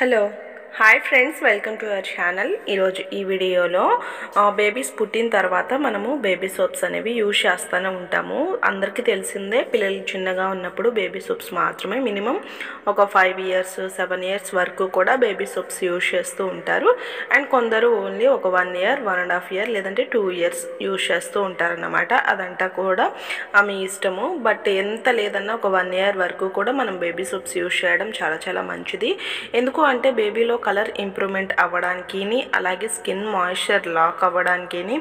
Hello hi friends, welcome to our channel. ఈరోజు ఈ వీడియోలో బేబీస్ పుట్టిన తర్వాత మనము బేబీ సోప్స్ అనేవి యూజ్ చేస్తూనే ఉంటాము. అందరికీ తెలిసిందే, పిల్లలు చిన్నగా ఉన్నప్పుడు బేబీ సోప్స్ మాత్రమే మినిమం ఒక 5 years 7 years వరకు కూడా బేబీ సోప్స్ యూజ్ చేస్తూ ఉంటారు. అండ్ కొందరు ఓన్లీ ఒక 1 year 1.5 year లేదంటే 2 years యూజ్ చేస్తూ ఉంటారన్నమాట. అదంతా కూడా మీ ఇష్టము. బట్ ఎంత లేదన్నా ఒక 1 year వరకు కూడా మనం బేబీ సోప్స్ యూజ్ చేయడం చాలా మంచిది. ఎందుకు అంటే బేబీలో కలర్ ఇంప్రూవ్మెంట్ అవ్వడానికి, అలాగే స్కిన్ మాయిశ్చర్ లాక్ అవ్వడానికి,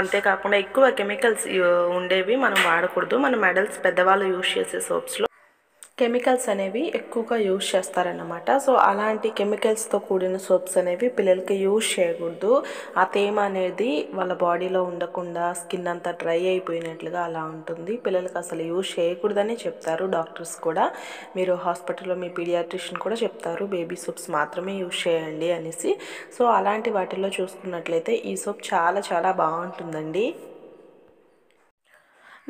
అంతేకాకుండా ఎక్కువ కెమికల్స్ ఉండేవి మనం వాడకూడదు. మనం అడల్ట్స్ పెద్దవాళ్ళు యూజ్ చేసే సోప్స్లో కెమికల్స్ అనేవి ఎక్కువగా యూజ్ చేస్తారన్నమాట. సో అలాంటి కెమికల్స్తో కూడిన సోప్స్ అనేవి పిల్లలకి యూజ్ చేయకూడదు. ఆ తేమ అనేది వాళ్ళ బాడీలో ఉండకుండా స్కిన్ అంతా డ్రై అయిపోయినట్లుగా అలా ఉంటుంది. పిల్లలకి అసలు యూజ్ చేయకూడదని చెప్తారు డాక్టర్స్ కూడా. మీరు హాస్పిటల్లో మీ పీడియాట్రిషియన్ కూడా చెప్తారు బేబీ సోప్స్ మాత్రమే యూజ్ చేయండి అనేసి. సో అలాంటి వాటిల్లో చూసుకున్నట్లయితే ఈ సోప్ చాలా బాగుంటుందండి.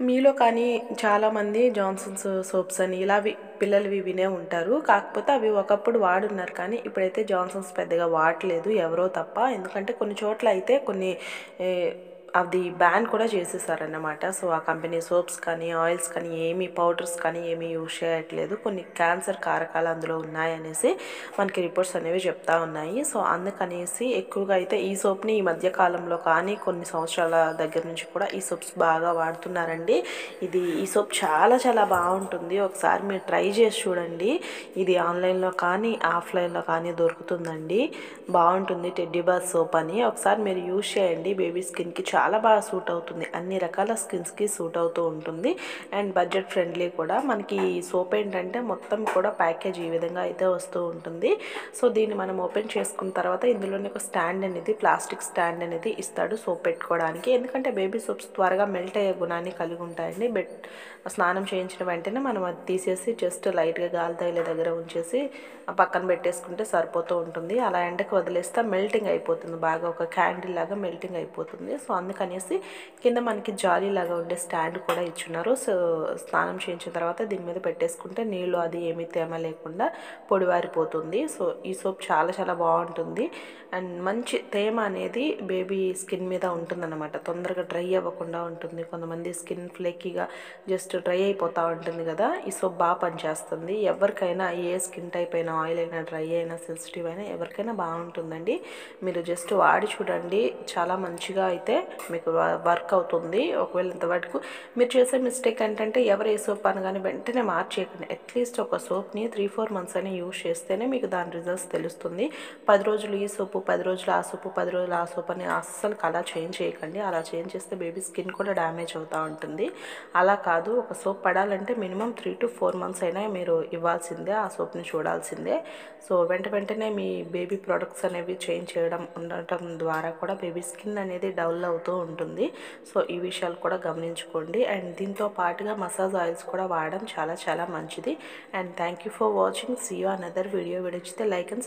మీలో కానీ చాలామంది జాన్సన్స్ సోప్స్ అని ఇలా పిల్లలవి వినే ఉంటారు. కాకపోతే అవి ఒకప్పుడు వాడున్నారు, కానీ ఇప్పుడైతే జాన్సన్స్ పెద్దగా వాడలేదు ఎవరో తప్ప. ఎందుకంటే కొన్ని చోట్ల అయితే కొన్ని అది బ్యాన్ కూడా చేసేసారన్నమాట. సో ఆ కంపెనీ సోప్స్ కానీ ఆయిల్స్ కానీ ఏమీ పౌడర్స్ కానీ ఏమీ యూజ్ చేయట్లేదు. కొన్ని క్యాన్సర్ కారకాలు అందులో ఉన్నాయనేసి మనకి రిపోర్ట్స్ అనేవి చెప్తా ఉన్నాయి. సో అందుకనేసి ఎక్కువగా అయితే ఈ సోప్ని ఈ మధ్య కాలంలో కానీ కొన్ని సంవత్సరాల దగ్గర నుంచి కూడా ఈ సోప్స్ బాగా వాడుతున్నారండి. ఈ సోప్ చాలా బాగుంటుంది. ఒకసారి మీరు ట్రై చేసి చూడండి. ఇది ఆన్లైన్లో కానీ ఆఫ్లైన్లో కానీ దొరుకుతుందండి. బాగుంటుంది. టెడ్డీ బార్ సోప్ అని ఒకసారి మీరు యూజ్ చేయండి. బేబీ స్కిన్కి చాలా బాగా సూట్ అవుతుంది. అన్ని రకాల స్కిన్స్కి సూట్ అవుతూ ఉంటుంది. అండ్ బడ్జెట్ ఫ్రెండ్లీ కూడా. మనకి ఈ సోప్ ఏంటంటే మొత్తం కూడా ప్యాకేజ్ ఈ విధంగా అయితే వస్తూ ఉంటుంది. సో దీన్ని మనం ఓపెన్ చేసుకున్న తర్వాత ఇందులోనే ఒక స్టాండ్ అనేది, ప్లాస్టిక్ స్టాండ్ అనేది ఇస్తాడు సోప్ పెట్టుకోవడానికి. ఎందుకంటే బేబీ సోప్స్ త్వరగా మెల్ట్ అయ్యే గుణాన్ని కలిగి ఉంటాయండి. స్నానం చేయించిన వెంటనే మనం అది తీసేసి జస్ట్ లైట్గా గాలి తగిలే దగ్గర ఉంచేసి పక్కన పెట్టేసుకుంటే సరిపోతూ ఉంటుంది. అలా ఎండకు వదిలేస్తే మెల్టింగ్ అయిపోతుంది, బాగా ఒక క్యాండిల్ లాగా మెల్టింగ్ అయిపోతుంది. సో అందుకనేసి కింద మనకి జాలీ లాగా ఉండే స్టాండ్ కూడా ఇచ్చున్నారు. సో స్నానం చేయించిన తర్వాత దీని మీద పెట్టేసుకుంటే నీళ్ళు అది ఏమీ తేమ లేకుండా పొడివారిపోతుంది. సో ఈ సోప్ చాలా బాగుంటుంది. అండ్ మంచి తేమ అనేది బేబీ స్కిన్ మీద ఉంటుందన్నమాట. తొందరగా డ్రై అవ్వకుండా ఉంటుంది. కొంతమంది స్కిన్ ఫ్లేకీగా జస్ట్ డ్రై అయిపోతూ ఉంటుంది కదా, ఈ సోప్ బాగా పనిచేస్తుంది. ఎవరికైనా ఏ స్కిన్ టైప్ అయినా, ఆయిల్ అయినా, డ్రై అయినా, సెన్సిటివ్ అయినా ఎవరికైనా బాగుంటుందండి. మీరు జస్ట్ వాడి చూడండి. చాలా మంచిగా అయితే మీకు వర్క్ అవుతుంది. ఒకవేళ ఇంతవరకు మీరు చేసే మిస్టేక్ ఏంటంటే ఎవరు ఏ సోప్ అనగానే వెంటనే మార్చేయకండి. అట్లీస్ట్ ఒక సోప్ని 3-4 months అయినా యూజ్ చేస్తేనే మీకు దాని రిజల్ట్స్ తెలుస్తుంది. 10 రోజులు ఈ సోపు, 10 రోజులు ఆ సోపు, 10 రోజులు ఆ సోప్ అని అస్సలు అలా చేంజ్ చేయకండి. అలా చేంజ్ చేస్తే బేబీ స్కిన్ కూడా డ్యామేజ్ అవుతూ ఉంటుంది. అలా కాదు, ఒక సోప్ పడాలంటే మినిమం 3-4 months అయినా మీరు ఇవ్వాల్సిందే, ఆ సోప్ని చూడాల్సిందే. సో వెంటనే మీ బేబీ ప్రొడక్ట్స్ అనేవి చేంజ్ చేయడం ఉండటం ద్వారా కూడా బేబీ స్కిన్ అనేది డల్ అవుతూ ఉంటుంది. సో ఈ విషయాలు కూడా గమనించుకోండి. అండ్ దీంతో పాటుగా మసాజ్ ఆయిల్స్ కూడా వాడడం చాలా మంచిది. And thank you for watching. See you another video. నచ్చితే లైక్ అండ్